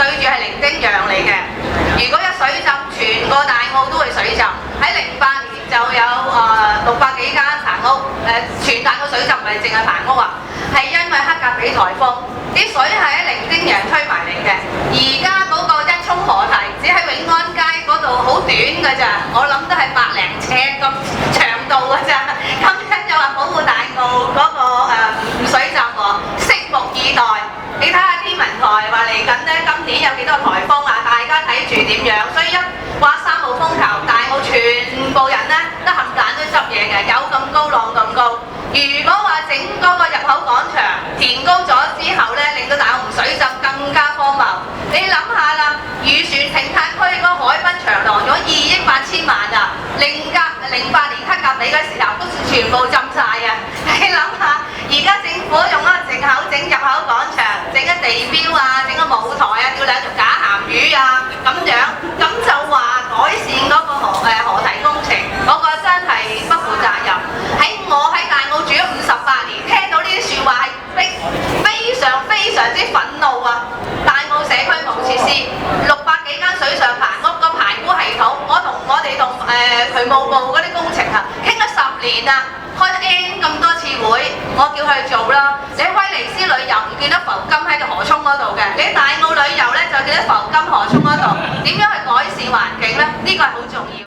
對住係伶仃洋嚟嘅。如果一水浸，全個大澳都會水浸。喺08年就有600幾間棚屋，全大澳水浸唔係淨係棚屋啊，係因為黑格比颱風，啲水係喺伶仃洋推埋嚟嘅。而家嗰個一沖河堤只喺永安街嗰度好短㗎咋，我諗都係100零尺咁長度㗎咋。咁樣就話保護大澳嗰個唔水浸喎，拭目以待。你睇下天文台話嚟緊呢，今年有幾多颱風啊？大家睇住點樣？所以一話3號風球，大澳全部人呢都冚唪唥都執嘢嘅，有咁高浪咁高。如果話整嗰個入口廣場填高咗之後呢，令到大澳唔水浸更加荒謬。你諗下啦，漁船停泊區嗰個海濱長廊咗2億8千萬啊！08年黑格比嗰時候都全部浸晒啊！你諗下，而家政府用一個藉口整入口廣場，整個地標啊，整個舞台啊，釣2條假鹹魚啊，咁樣，咁就話改善嗰個河堤工程，我覺得真係不負責任。我喺大澳住咗58年，聽到呢啲説話係非常之憤怒啊！大澳社區冇設施，600幾間水上棚屋個排污系統，我哋同渠務部嗰啲工程啊傾咗10年啊，開咗 N 咁多次會，我叫佢去做啦。你威尼斯旅遊唔見得浮金喺個河涌嗰度嘅，你大澳旅遊呢就見得浮金河涌嗰度，點樣去改善環境呢？呢個係好重要。